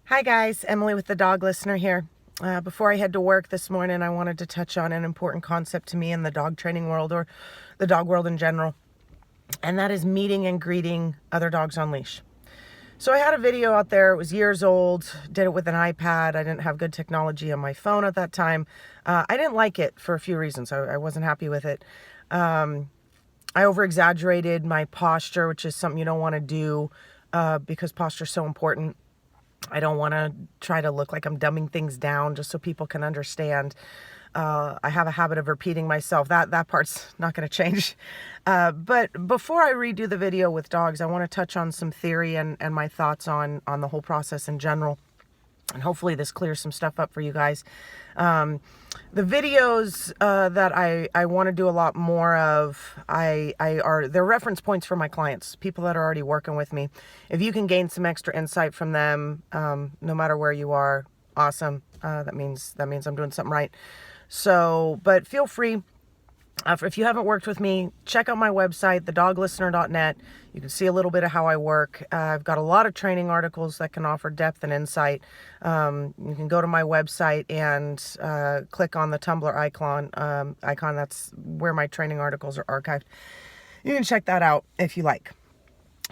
Hi guys, Emily with the Dog Listener here. Before I head to work this morning, I wanted to touch on an important concept to me in the dog training world or the dog world in general, and that is meeting and greeting other dogs on leash. So I had a video out there, it was years old, did it with an iPad. I didn't have good technology on my phone at that time. I didn't like it for a few reasons. I wasn't happy with it. I over-exaggerated my posture, which is something you don't want to do because posture is so important. I don't want to try to look like I'm dumbing things down just so people can understand. I have a habit of repeating myself. That part's not going to change. But before I redo the video with dogs, I want to touch on some theory and my thoughts on the whole process in general. And hopefully this clears some stuff up for you guys. The videos that I want to do a lot more of, they're reference points for my clients, people that are already working with me. If you can gain some extra insight from them, no matter where you are, awesome. That means I'm doing something right. So, but feel free. If you haven't worked with me, check out my website, thedoglistener.net. You can see a little bit of how I work. I've got a lot of training articles that can offer depth and insight. You can go to my website and click on the Tumblr icon. That's where my training articles are archived. You can check that out if you like.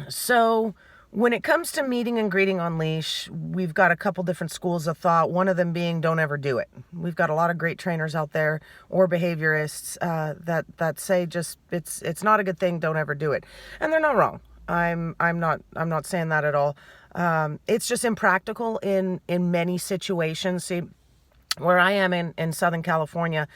So when it comes to meeting and greeting on leash, we've got a couple different schools of thought, one of them being don't ever do it. We've got a lot of great trainers out there or behaviorists that say just it's not a good thing, don't ever do it. And they're not wrong. I'm not saying that at all. It's just impractical in many situations. See, where I am in Southern California,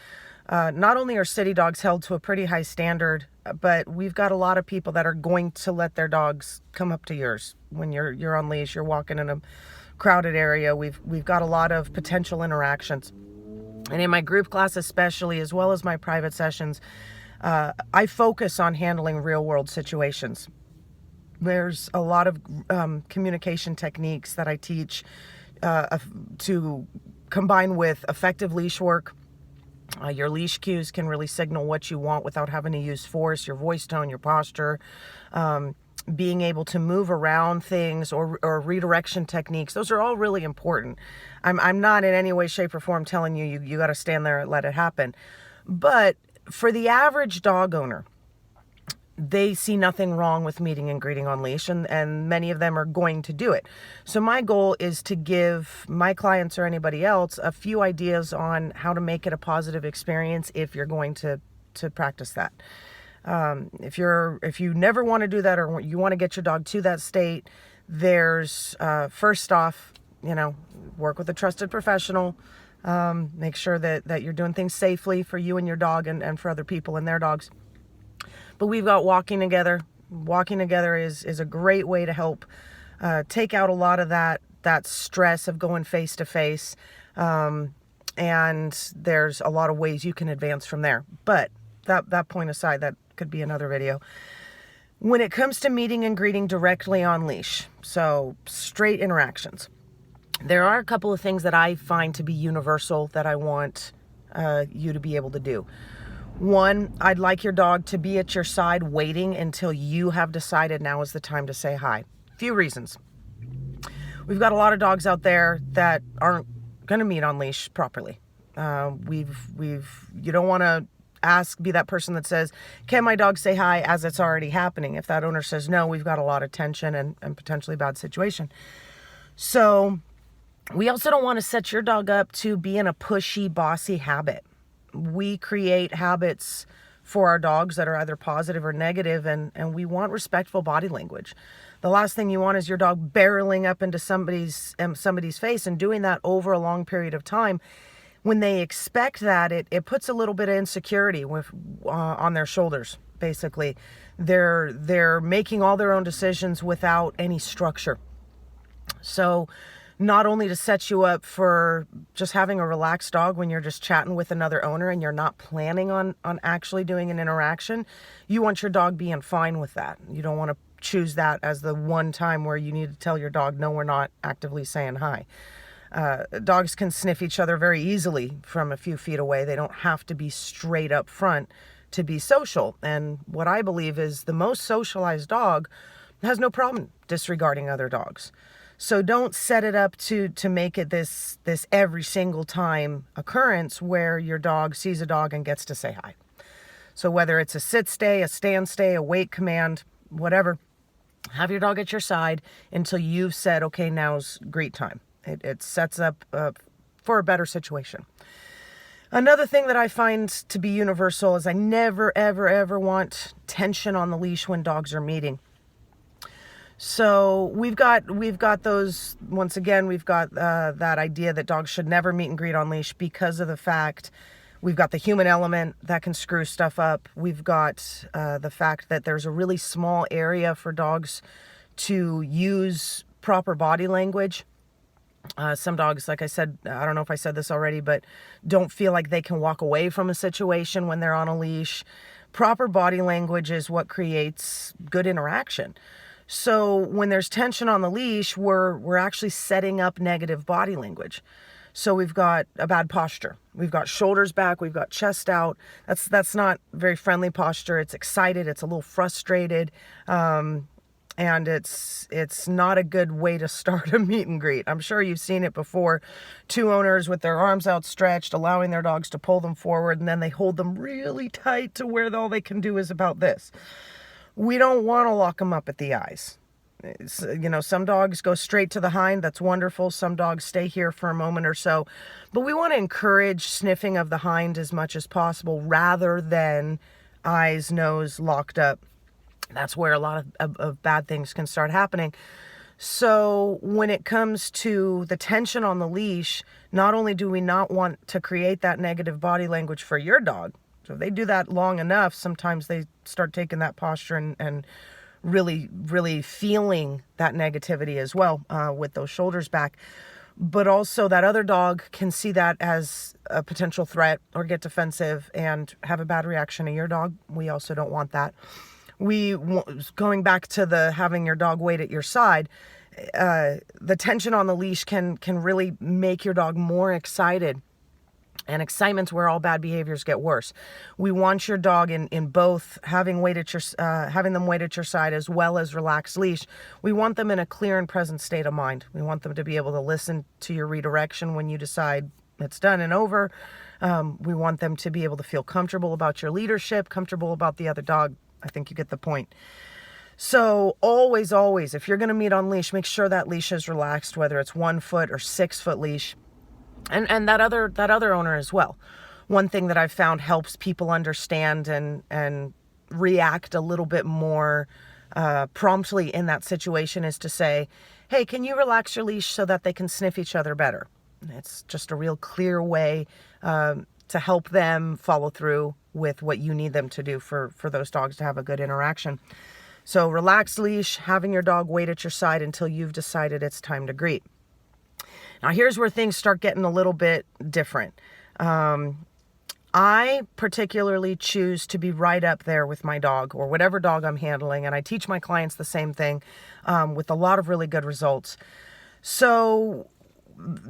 not only are city dogs held to a pretty high standard, but we've got a lot of people that are going to let their dogs come up to yours when you're on leash, you're walking in a crowded area. We've got a lot of potential interactions. And in my group class especially, as well as my private sessions, I focus on handling real world situations. There's a lot of communication techniques that I teach to combine with effective leash work. Your leash cues can really signal what you want without having to use force, your voice tone, your posture, being able to move around things or redirection techniques. Those are all really important. I'm not in any way, shape, or form telling you got to stand there and let it happen. But for the average dog owner, they see nothing wrong with meeting and greeting on leash, and many of them are going to do it. So my goal is to give my clients or anybody else a few ideas on how to make it a positive experience if you're going to practice that. If you never want to do that or you want to get your dog to that state, there's first off, work with a trusted professional. Make sure that you're doing things safely for you and your dog and for other people and their dogs. But we've got walking together. Walking together is a great way to help take out a lot of that stress of going face to face. And there's a lot of ways you can advance from there. But that point aside, that could be another video. When it comes to meeting and greeting directly on leash, so straight interactions, there are a couple of things that I find to be universal that I want you to be able to do. One, I'd like your dog to be at your side waiting until you have decided now is the time to say hi. Few reasons. We've got a lot of dogs out there that aren't going to meet on leash properly. You don't want to be that person that says, can my dog say hi, as it's already happening? If that owner says no, we've got a lot of tension and potentially bad situation. So we also don't want to set your dog up to be in a pushy, bossy habit. We create habits for our dogs that are either positive or negative, and we want respectful body language. The last thing you want is your dog barreling up into somebody's face, and doing that over a long period of time. When they expect that, it puts a little bit of insecurity on their shoulders. Basically, they're making all their own decisions without any structure. So not only to set you up for just having a relaxed dog when you're just chatting with another owner and you're not planning on actually doing an interaction, you want your dog being fine with that. You don't want to choose that as the one time where you need to tell your dog, no, we're not actively saying hi. Dogs can sniff each other very easily from a few feet away. They don't have to be straight up front to be social. And what I believe is the most socialized dog has no problem disregarding other dogs. So don't set it up to make it this every single time occurrence where your dog sees a dog and gets to say hi. So whether it's a sit stay, a stand stay, a wait command, whatever, have your dog at your side until you've said, okay, now's greet time. It sets up for a better situation. Another thing that I find to be universal is I never, ever, ever want tension on the leash when dogs are meeting. So we've got those, once again, we've got that idea that dogs should never meet and greet on leash because of the fact we've got the human element that can screw stuff up. We've got the fact that there's a really small area for dogs to use proper body language. Some dogs, like I said, I don't know if I said this already, but don't feel like they can walk away from a situation when they're on a leash. Proper body language is what creates good interaction. So when there's tension on the leash, we're actually setting up negative body language. So we've got a bad posture. We've got shoulders back. We've got chest out. That's not very friendly posture. It's excited. It's a little frustrated. And it's not a good way to start a meet and greet. I'm sure you've seen it before. Two owners with their arms outstretched, allowing their dogs to pull them forward, and then they hold them really tight to where all they can do is about this. We don't want to lock them up at the eyes. Some dogs go straight to the hind. That's wonderful. Some dogs stay here for a moment or so. But we want to encourage sniffing of the hind as much as possible rather than eyes, nose locked up. That's where a lot of bad things can start happening. So when it comes to the tension on the leash, not only do we not want to create that negative body language for your dog, so if they do that long enough, sometimes they start taking that posture and really, really feeling that negativity as well with those shoulders back. But also that other dog can see that as a potential threat or get defensive and have a bad reaction to your dog. We also don't want that. Going back to the having your dog wait at your side, the tension on the leash can really make your dog more excited. And excitement's where all bad behaviors get worse. We want your dog in both having them wait at your side as well as relaxed leash. We want them in a clear and present state of mind. We want them to be able to listen to your redirection when you decide it's done and over. We want them to be able to feel comfortable about your leadership, comfortable about the other dog. I think you get the point. So always, always, if you're going to meet on leash, make sure that leash is relaxed, whether it's 1 foot or 6 foot leash. And that other owner as well. One thing that I've found helps people understand and react a little bit more promptly in that situation is to say, hey, can you relax your leash so that they can sniff each other better? It's just a real clear way to help them follow through with what you need them to do for those dogs to have a good interaction. So relaxed leash, having your dog wait at your side until you've decided it's time to greet. Now here's where things start getting a little bit different. I particularly choose to be right up there with my dog or whatever dog I'm handling, and I teach my clients the same thing with a lot of really good results. So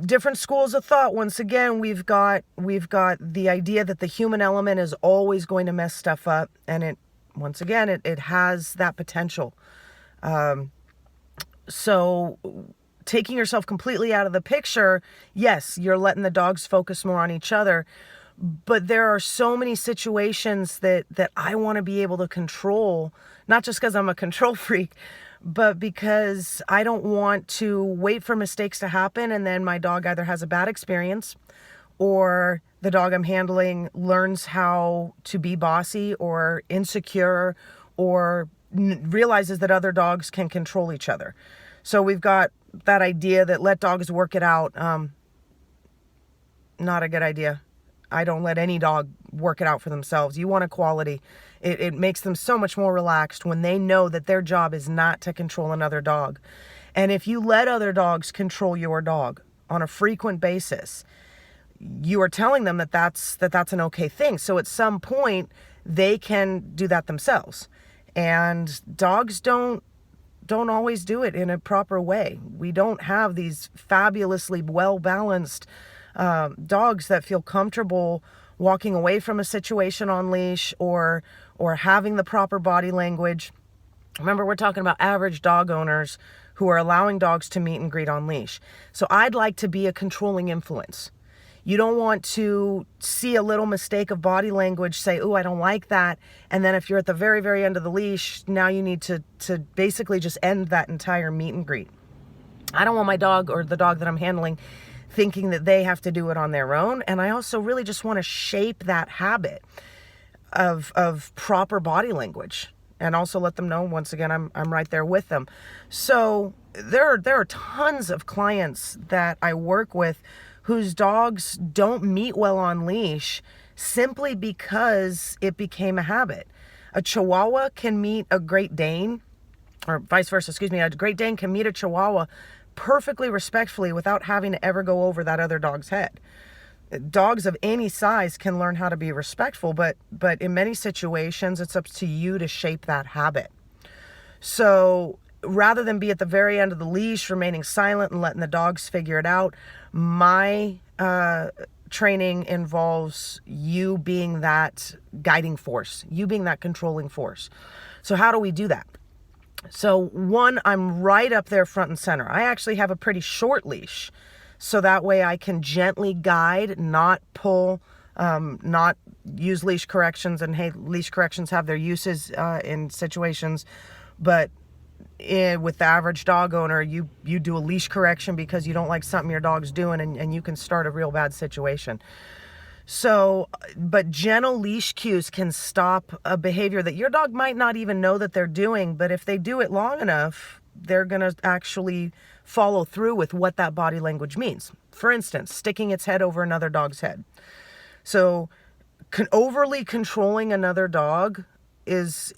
different schools of thought. Once again, we've got the idea that the human element is always going to mess stuff up, and it has that potential. So taking yourself completely out of the picture, yes, you're letting the dogs focus more on each other, but there are so many situations that I want to be able to control, not just because I'm a control freak, but because I don't want to wait for mistakes to happen and then my dog either has a bad experience or the dog I'm handling learns how to be bossy or insecure or realizes that other dogs can control each other. So we've got that idea that let dogs work it out. Not a good idea. I don't let any dog work it out for themselves. You want equality. It makes them so much more relaxed when they know that their job is not to control another dog. And if you let other dogs control your dog on a frequent basis, you are telling them that that's an okay thing. So at some point, they can do that themselves. And dogs don't always do it in a proper way. We don't have these fabulously well-balanced dogs that feel comfortable walking away from a situation on leash or having the proper body language. Remember, we're talking about average dog owners who are allowing dogs to meet and greet on leash. So I'd like to be a controlling influence. You don't want to see a little mistake of body language, say, oh, I don't like that. And then if you're at the very, very end of the leash, now you need to basically just end that entire meet and greet. I don't want my dog or the dog that I'm handling thinking that they have to do it on their own. And I also really just want to shape that habit of proper body language, and also let them know, once again, I'm right there with them. So there are tons of clients that I work with whose dogs don't meet well on leash simply because it became a habit. A Chihuahua can meet a Great Dane, or vice versa, excuse me, a Great Dane can meet a Chihuahua perfectly respectfully without having to ever go over that other dog's head. Dogs of any size can learn how to be respectful, but in many situations, it's up to you to shape that habit. So rather than be at the very end of the leash, remaining silent and letting the dogs figure it out, my training involves you being that guiding force, you being that controlling force. So how do we do that? So one, I'm right up there front and center. I actually have a pretty short leash, so that way I can gently guide, not pull, not use leash corrections. And hey, leash corrections have their uses in situations, but with the average dog owner, you do a leash correction because you don't like something your dog's doing, and you can start a real bad situation. So, but gentle leash cues can stop a behavior that your dog might not even know that they're doing, but if they do it long enough, they're going to actually follow through with what that body language means. For instance, sticking its head over another dog's head. So overly controlling another dog is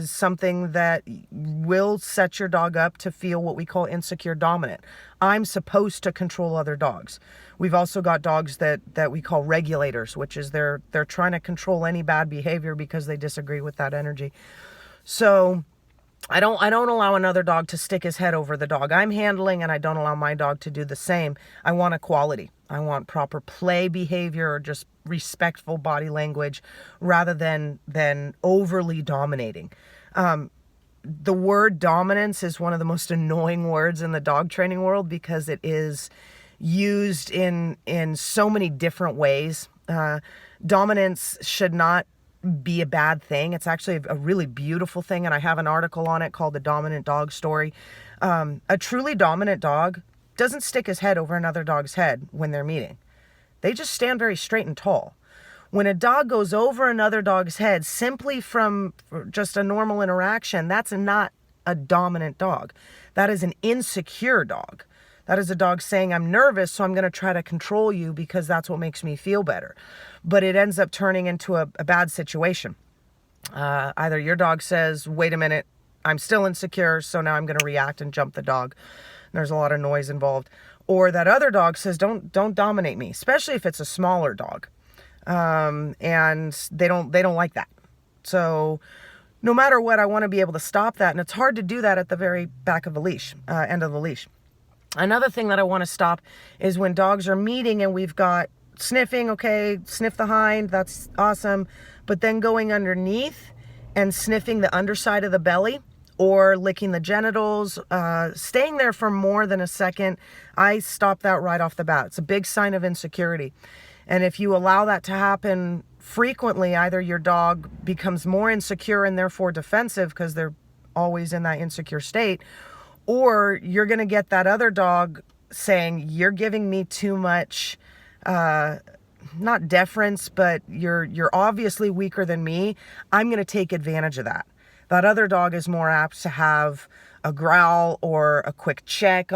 something that will set your dog up to feel what we call insecure dominant. I'm supposed to control other dogs. We've also got dogs that we call regulators, which is they're trying to control any bad behavior because they disagree with that energy. So I don't allow another dog to stick his head over the dog I'm handling, and I don't allow my dog to do the same. I want equality. I want proper play behavior or just respectful body language rather than overly dominating. The word dominance is one of the most annoying words in the dog training world because it is used in so many different ways. Dominance should not be a bad thing. It's actually a really beautiful thing, and I have an article on it called The Dominant Dog Story. A truly dominant dog doesn't stick his head over another dog's head when they're meeting. They just stand very straight and tall. When a dog goes over another dog's head simply from just a normal interaction, that's not a dominant dog. That is an insecure dog. That is a dog saying, I'm nervous, so I'm going to try to control you because that's what makes me feel better. But it ends up turning into a bad situation. Either your dog says, wait a minute, I'm still insecure, so now I'm going to react and jump the dog. There's a lot of noise involved. Or that other dog says, don't dominate me, especially if it's a smaller dog. And they don't like that. So no matter what, I want to be able to stop that. And it's hard to do that at the very back of the leash, end of the leash. Another thing that I want to stop is when dogs are meeting and we've got sniffing, okay, sniff the hind, that's awesome. But then going underneath and sniffing the underside of the belly or licking the genitals, staying there for more than a second, I stop that right off the bat. It's a big sign of insecurity. And if you allow that to happen frequently, either your dog becomes more insecure and therefore defensive because they're always in that insecure state, or you're going to get that other dog saying, you're giving me too much, not deference, but you're obviously weaker than me. I'm going to take advantage of that. That other dog is more apt to have a growl or a quick check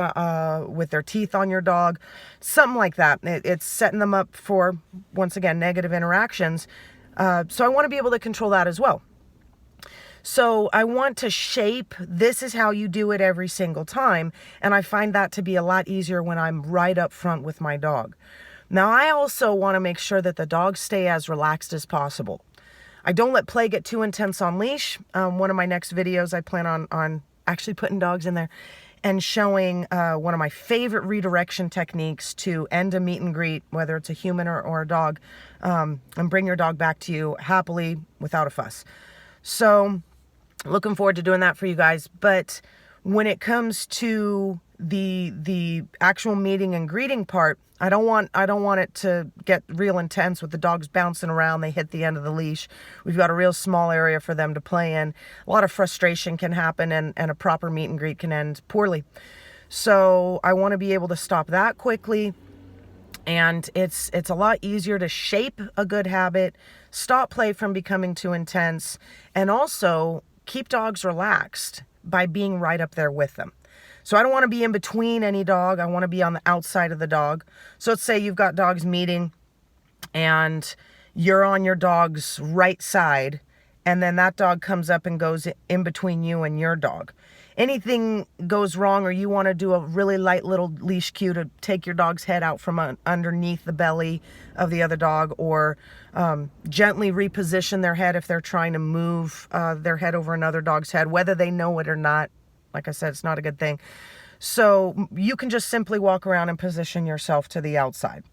with their teeth on your dog, something like that. It's setting them up for, once again, negative interactions. So I want to be able to control that as well. So I want to shape, this is how you do it every single time. And I find that to be a lot easier when I'm right up front with my dog. Now, I also want to make sure that the dogs stay as relaxed as possible. I don't let play get too intense on leash. One of my next videos, I plan on actually putting dogs in there and showing one of my favorite redirection techniques to end a meet and greet, whether it's a human or a dog, and bring your dog back to you happily without a fuss. So looking forward to doing that for you guys. But When it comes to the actual meeting and greeting part, I don't want it to get real intense with the dogs bouncing around. They hit the end of the leash. We've got a real small area for them to play in. A lot of frustration can happen, and a proper meet and greet can end poorly. So I want to be able to stop that quickly. And it's a lot easier to shape a good habit, stop play from becoming too intense, and also keep dogs relaxed by being right up there with them. So I don't want to be in between any dog. I want to be on the outside of the dog. So let's say you've got dogs meeting and you're on your dog's right side, and then that dog comes up and goes in between you and your dog. Anything goes wrong, or you want to do a really light little leash cue to take your dog's head out from underneath the belly of the other dog, or gently reposition their head if they're trying to move their head over another dog's head, whether they know it or not. Like I said, it's not a good thing. So you can just simply walk around and position yourself to the outside.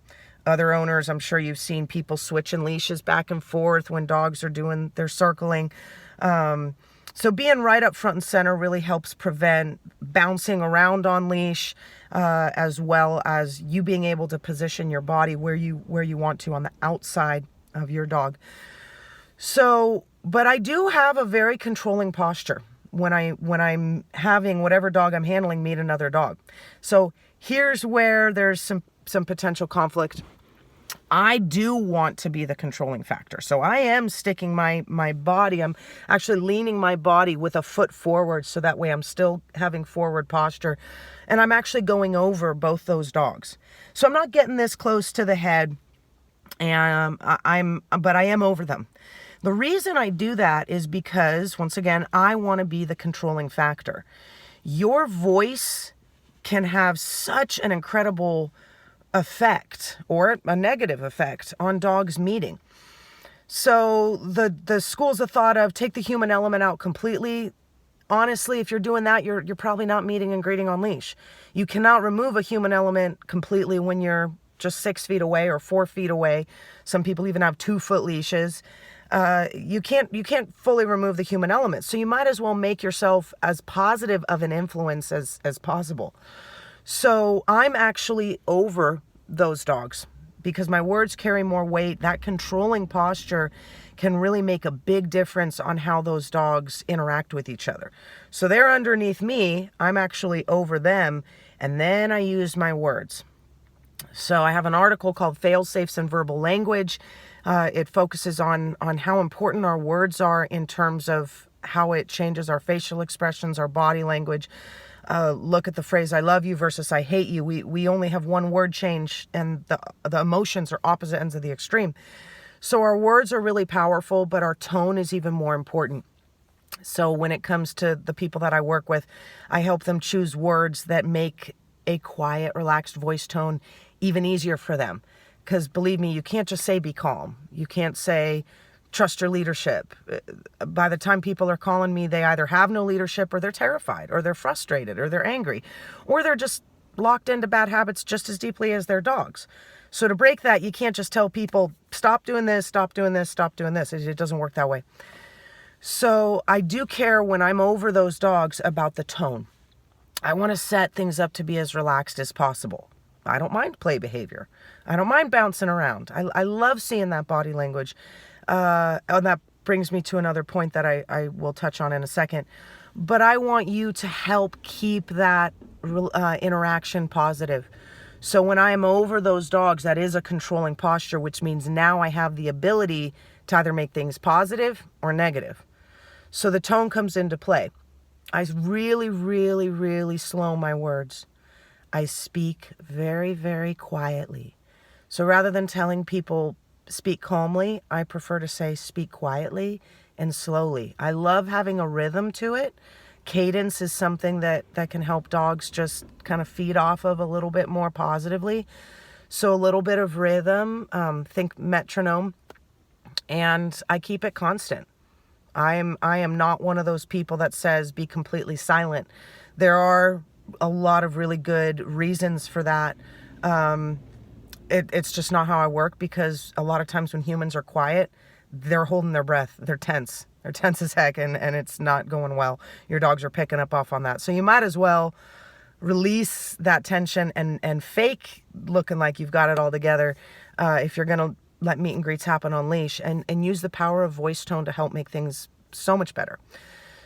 Other owners, I'm sure you've seen people switching leashes back and forth when dogs are doing their circling. So being right up front and center really helps prevent bouncing around on leash, as well as you being able to position your body where you want to on the outside of your dog. So, but I do have a very controlling posture when I'm having whatever dog I'm handling meet another dog. So here's where there's some potential conflict. I do want to be the controlling factor. So I am sticking my body, I'm actually leaning my body with a foot forward, so that way I'm still having forward posture, and I'm actually going over both those dogs. So I'm not getting this close to the head, and but I am over them. The reason I do that is because, once again, I want to be the controlling factor. Your voice can have such an incredible effect, or a negative effect, on dogs meeting. So the schools of thought of take the human element out completely. Honestly, if you're doing that, you're probably not meeting and greeting on leash. You cannot remove a human element completely when you're just 6 feet away or 4 feet away. Some people even have 2-foot leashes. You can't fully remove the human element. So you might as well make yourself as positive of an influence as possible. So I'm actually over those dogs because my words carry more weight. That controlling posture can really make a big difference on how those dogs interact with each other. So they're underneath me, I'm actually over them, and then I use my words. So I have an article called Fail-Safes in Verbal Language. It focuses on how important our words are in terms of how it changes our facial expressions, our body language. Look at the phrase "I love you" versus "I hate you." We only have one word change, and the emotions are opposite ends of the extreme. So our words are really powerful, but our tone is even more important. So when it comes to the people that I work with, I help them choose words that make a quiet, relaxed voice tone even easier for them. Because believe me, you can't just say "be calm." You can't say "trust your leadership." By the time people are calling me, they either have no leadership, or they're terrified, or they're frustrated, or they're angry, or they're just locked into bad habits just as deeply as their dogs. So to break that, you can't just tell people, stop doing this, stop doing this, stop doing this. It doesn't work that way. So I do care when I'm over those dogs about the tone. I want to set things up to be as relaxed as possible. I don't mind play behavior. I don't mind bouncing around. I love seeing that body language. And that brings me to another point that I will touch on in a second. But I want you to help keep that interaction positive. So when I am over those dogs, that is a controlling posture, which means now I have the ability to either make things positive or negative. So the tone comes into play. I really, really, really slow my words. I speak very, very quietly. So rather than telling people speak calmly, I prefer to say speak quietly and slowly. I love having a rhythm to it. Cadence is something that can help dogs just kind of feed off of a little bit more positively. So a little bit of rhythm, think metronome, and I keep it constant. I am not one of those people that says be completely silent. There are a lot of really good reasons for that. It's just not how I work, because a lot of times when humans are quiet, they're holding their breath, they're tense. They're tense as heck, and it's not going well. Your dogs are picking up on that. So you might as well release that tension and fake looking like you've got it all together if you're going to let meet and greets happen on leash, and use the power of voice tone to help make things so much better.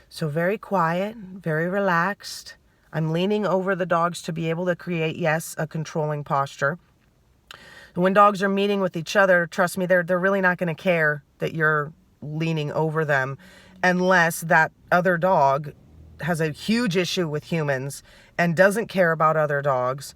So very quiet, very relaxed. I'm leaning over the dogs to be able to create, yes, a controlling posture. When dogs are meeting with each other, trust me, they're really not going to care that you're leaning over them unless that other dog has a huge issue with humans and doesn't care about other dogs.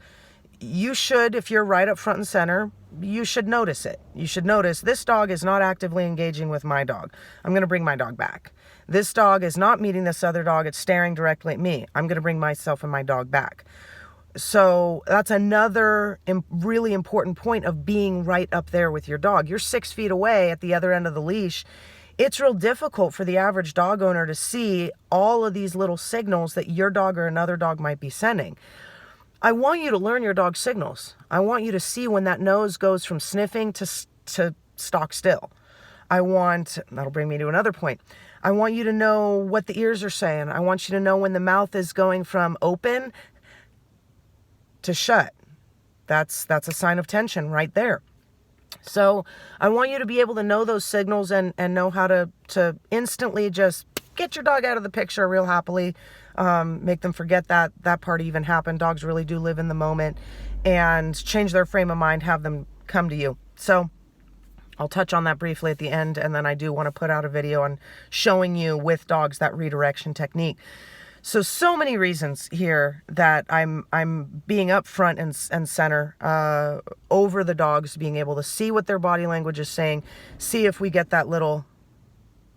You should, if you're right up front and center, you should notice it. You should notice this dog is not actively engaging with my dog. I'm going to bring my dog back. This dog is not meeting this other dog. It's staring directly at me. I'm going to bring myself and my dog back. So that's another really important point of being right up there with your dog. You're 6 feet away at the other end of the leash. It's real difficult for the average dog owner to see all of these little signals that your dog or another dog might be sending. I want you to learn your dog's signals. I want you to see when that nose goes from sniffing to stock still. That'll bring me to another point. I want you to know what the ears are saying. I want you to know when the mouth is going from open to shut. That's a sign of tension right there. So I want you to be able to know those signals and know how to instantly just get your dog out of the picture real happily. Make them forget that part even happened. Dogs really do live in the moment, and change their frame of mind, have them come to you. So I'll touch on that briefly at the end, and then I do want to put out a video on showing you with dogs that redirection technique. So many reasons here that I'm being up front and center over the dogs, being able to see what their body language is saying, see if we get that little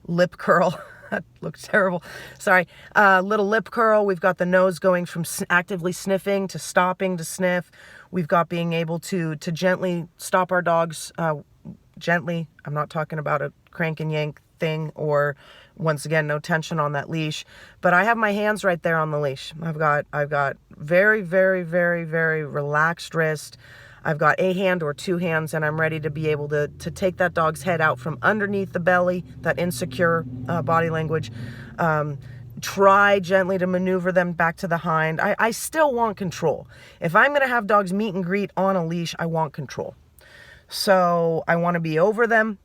lip curl. That looks terrible. Sorry. Little lip curl. We've got the nose going from actively sniffing to stopping to sniff. We've got being able to gently stop our dogs. Gently. I'm not talking about a crank and yank thing, or once again, no tension on that leash. But I have my hands right there on the leash. I've got very, very, very, very relaxed wrist. I've got a hand or two hands, and I'm ready to be able to take that dog's head out from underneath the belly, that insecure body language. Try gently to maneuver them back to the hind. I still want control. If I'm going to have dogs meet and greet on a leash, I want control. So I want to be over them,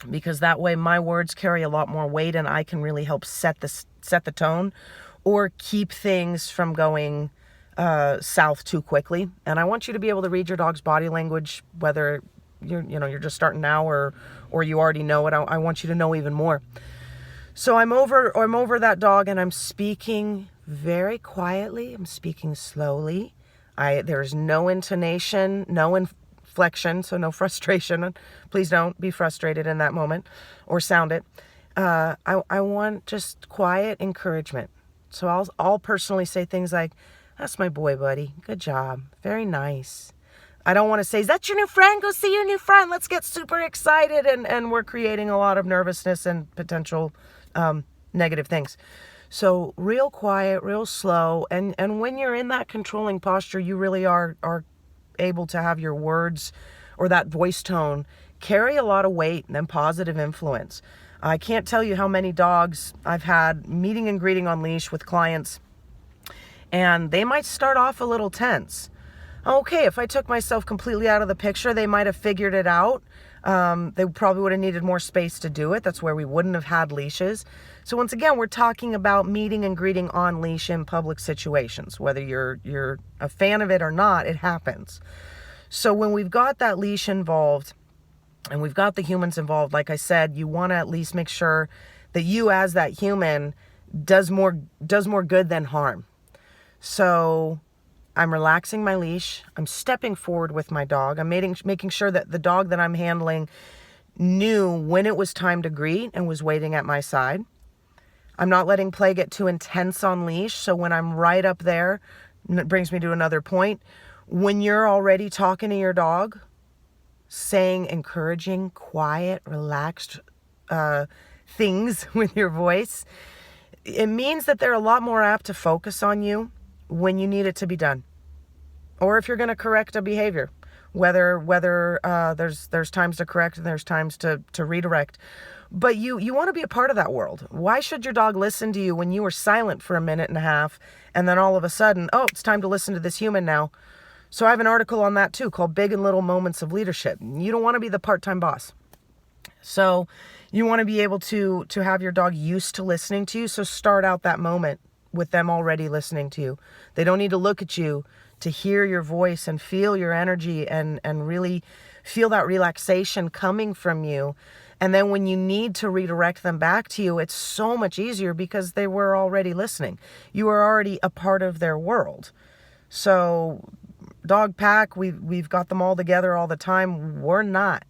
because that way my words carry a lot more weight, and I can really help set the tone or keep things from going south too quickly. And I want you to be able to read your dog's body language, whether you're just starting now or you already know it. I want you to know even more. So I'm over that dog, and I'm speaking very quietly. I'm speaking slowly. There's no intonation, no inflection, so no frustration. Please don't be frustrated in that moment or sound it. I want just quiet encouragement. So I'll personally say things like, "That's my boy, buddy. Good job. Very nice." I don't want to say, "Is that your new friend? Go see your new friend. Let's get super excited." And we're creating a lot of nervousness and potential negative things. So real quiet, real slow. And when you're in that controlling posture, you really are able to have your words or that voice tone carry a lot of weight and positive influence. I can't tell you how many dogs I've had meeting and greeting on leash with clients, and they might start off a little tense. Okay, if I took myself completely out of the picture, they might have figured it out. They probably would have needed more space to do it. That's where we wouldn't have had leashes. So once again, we're talking about meeting and greeting on leash in public situations. Whether you're a fan of it or not, it happens. So when we've got that leash involved and we've got the humans involved, like I said, you want to at least make sure that you as that human does more good than harm. So I'm relaxing my leash. I'm stepping forward with my dog. I'm making sure that the dog that I'm handling knew when it was time to greet and was waiting at my side. I'm not letting play get too intense on leash. So when I'm right up there, and it brings me to another point, when you're already talking to your dog, saying encouraging, quiet, relaxed things with your voice, it means that they're a lot more apt to focus on you when you need it to be done. Or if you're going to correct a behavior, whether there's times to correct and there's times to redirect. But you want to be a part of that world. Why should your dog listen to you when you were silent for a minute and a half, and then all of a sudden, oh, it's time to listen to this human now? So I have an article on that too, called Big and Little Moments of Leadership. You don't want to be the part-time boss. So you want to be able to have your dog used to listening to you. So start out that moment with them already listening to you. They don't need to look at you to hear your voice and feel your energy and really feel that relaxation coming from you. And then when you need to redirect them back to you, it's so much easier because they were already listening. You were already a part of their world. So dog pack, we've got them all together all the time. We're not.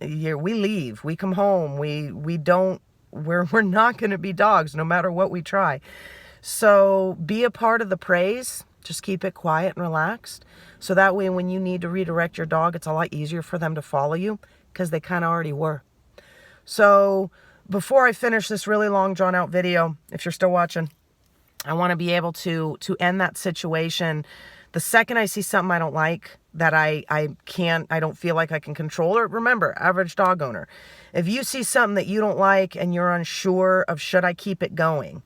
Here we leave, we come home, we're not going to be dogs no matter what we try. So be a part of the praise. Just keep it quiet and relaxed. So that way when you need to redirect your dog, it's a lot easier for them to follow you because they kind of already were. So before I finish this really long drawn out video, if you're still watching, I want to be able to end that situation. The second I see something I don't like, that I don't feel like I can control it. Remember, average dog owner. If you see something that you don't like and you're unsure of should I keep it going,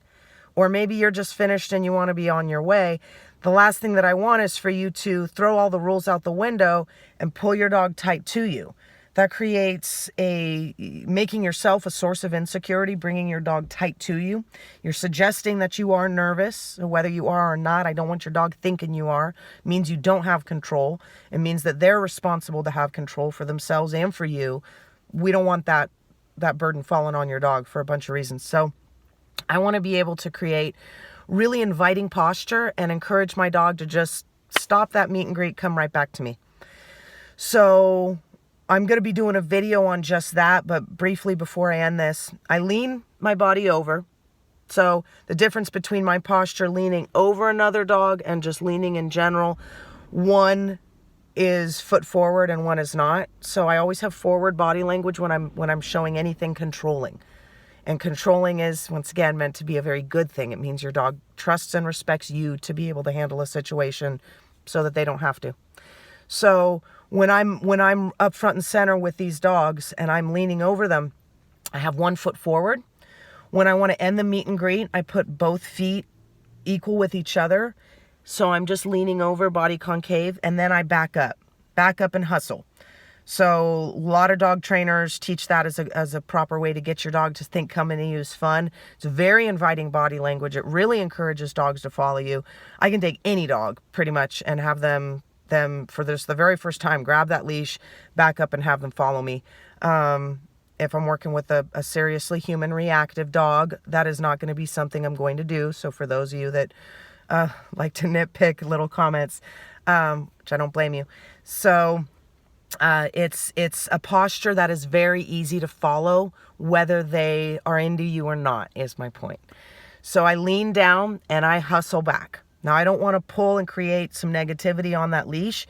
or maybe you're just finished and you want to be on your way, the last thing that I want is for you to throw all the rules out the window and pull your dog tight to you. That creates making yourself a source of insecurity, bringing your dog tight to you. You're suggesting that you are nervous, whether you are or not. I don't want your dog thinking you are. It means you don't have control. It means that they're responsible to have control for themselves and for you. We don't want that burden falling on your dog for a bunch of reasons. So I want to be able to create really inviting posture and encourage my dog to just stop that meet and greet, come right back to me. So I'm going to be doing a video on just that, but briefly before I end this, I lean my body over. So the difference between my posture leaning over another dog and just leaning in general, one is foot forward and one is not. So I always have forward body language when I'm showing anything controlling. And controlling is, once again, meant to be a very good thing. It means your dog trusts and respects you to be able to handle a situation so that they don't have to. So when I'm up front and center with these dogs and I'm leaning over them, I have one foot forward. When I want to end the meet and greet, I put both feet equal with each other. So I'm just leaning over, body concave, and then I back up and hustle. So a lot of dog trainers teach that as a proper way to get your dog to think coming to you is fun. It's a very inviting body language. It really encourages dogs to follow you. I can take any dog pretty much and have them for this the very first time, grab that leash, back up and have them follow me. If I'm working with a seriously human reactive dog, that is not going to be something I'm going to do. So for those of you that like to nitpick little comments, which I don't blame you. So it's a posture that is very easy to follow, whether they are into you or not, is my point. So I lean down and I hustle back. Now I don't want to pull and create some negativity on that leash.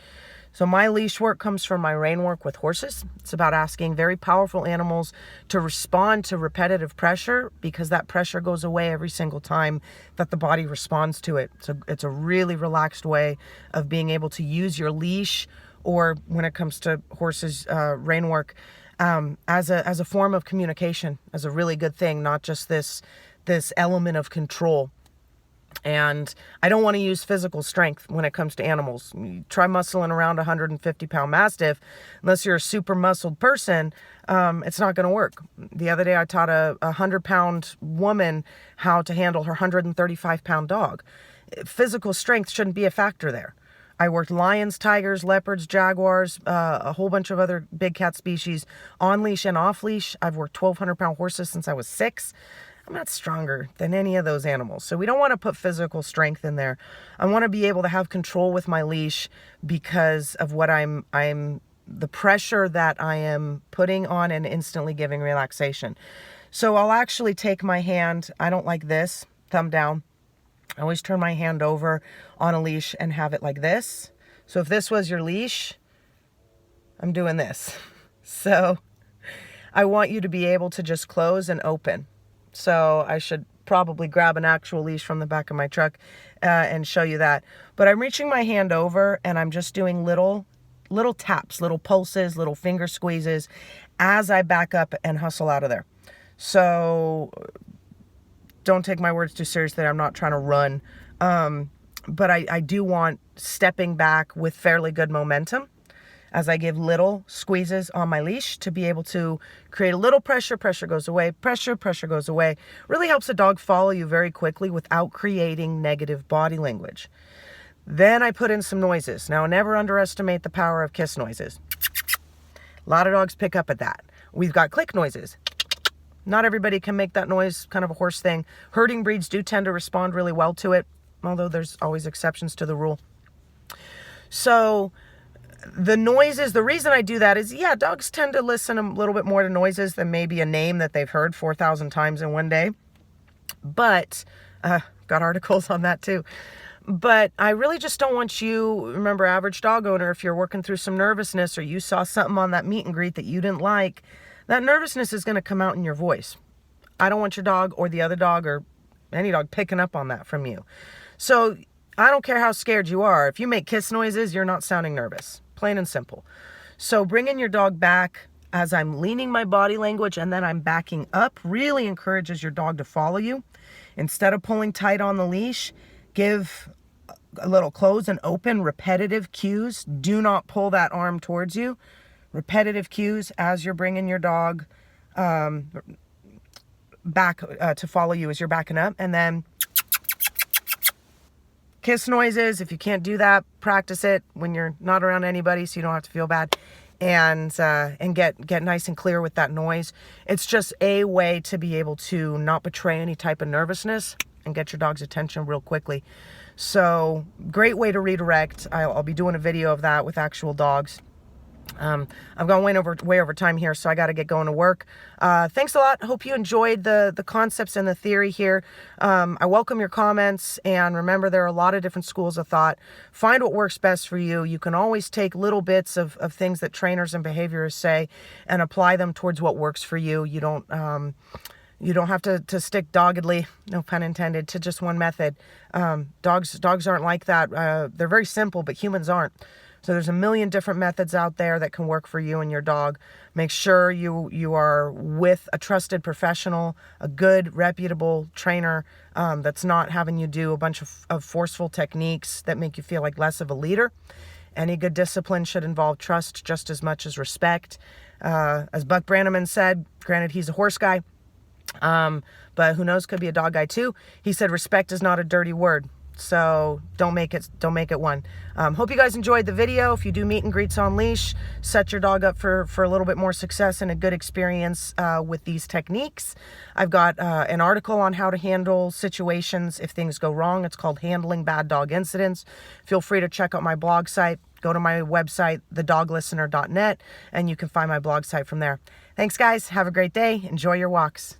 So my leash work comes from my rein work with horses. It's about asking very powerful animals to respond to repetitive pressure, because that pressure goes away every single time that the body responds to it. So it's a really relaxed way of being able to use your leash, or when it comes to horses, rein work, as a form of communication, as a really good thing, not just this element of control. And I don't want to use physical strength when it comes to animals. You try muscling around a 150-pound Mastiff, unless you're a super muscled person, it's not going to work. The other day I taught a 100-pound woman how to handle her 135-pound dog. Physical strength shouldn't be a factor there. I worked lions, tigers, leopards, jaguars, a whole bunch of other big cat species, on leash and off leash. I've worked 1,200-pound horses since I was 6. I'm not stronger than any of those animals. So we don't want to put physical strength in there. I want to be able to have control with my leash because of what the pressure that I am putting on and instantly giving relaxation. So I'll actually take my hand, I don't like this, thumb down. I always turn my hand over on a leash and have it like this. So if this was your leash, I'm doing this. So I want you to be able to just close and open. So I should probably grab an actual leash from the back of my truck and show you that. But I'm reaching my hand over and I'm just doing little taps, little pulses, little finger squeezes as I back up and hustle out of there. So don't take my words too seriously. I'm not trying to run. But I do want stepping back with fairly good momentum as I give little squeezes on my leash to be able to create a little pressure. Pressure goes away, pressure goes away. Really helps a dog follow you very quickly without creating negative body language. Then I put in some noises. Now, never underestimate the power of kiss noises. A lot of dogs pick up at that. We've got click noises. Not everybody can make that noise, kind of a hoarse thing. Herding breeds do tend to respond really well to it, although there's always exceptions to the rule. So the noises, the reason I do that is, yeah, dogs tend to listen a little bit more to noises than maybe a name that they've heard 4,000 times in one day. But, got articles on that too. But I really just don't want you, remember, average dog owner, if you're working through some nervousness or you saw something on that meet and greet that you didn't like, that nervousness is going to come out in your voice. I don't want your dog or the other dog or any dog picking up on that from you. So I don't care how scared you are. If you make kiss noises, you're not sounding nervous. Plain and simple. So bringing your dog back as I'm leaning my body language and then I'm backing up really encourages your dog to follow you. Instead of pulling tight on the leash, give a little close and open, repetitive cues. Do not pull that arm towards you. Repetitive cues as you're bringing your dog back to follow you as you're backing up. And then kiss noises. If you can't do that, practice it when you're not around anybody so you don't have to feel bad. And get nice and clear with that noise. It's just a way to be able to not betray any type of nervousness and get your dog's attention real quickly. So great way to redirect. I'll be doing a video of that with actual dogs. I'm going way over time here, so I got to get going to work. Thanks a lot. Hope you enjoyed the concepts and the theory here. I welcome your comments, and remember, there are a lot of different schools of thought. Find what works best for you. You can always take little bits of things that trainers and behaviorists say and apply them towards what works for you. You don't have to stick doggedly, no pun intended, to just one method. Dogs aren't like that. They're very simple, but humans aren't. So there's a million different methods out there that can work for you and your dog. Make sure you are with a trusted professional, a good, reputable trainer that's not having you do a bunch of forceful techniques that make you feel like less of a leader. Any good discipline should involve trust just as much as respect. As Buck Brannaman said, granted he's a horse guy, but who knows, could be a dog guy too. He said, respect is not a dirty word. So don't make it one. Hope you guys enjoyed the video. If you do meet and greets on leash, set your dog up for a little bit more success and a good experience with these techniques. I've got an article on how to handle situations if things go wrong. It's called Handling Bad Dog Incidents. Feel free to check out my blog site. Go to my website, thedoglistener.net, and you can find my blog site from there. Thanks, guys. Have a great day. Enjoy your walks.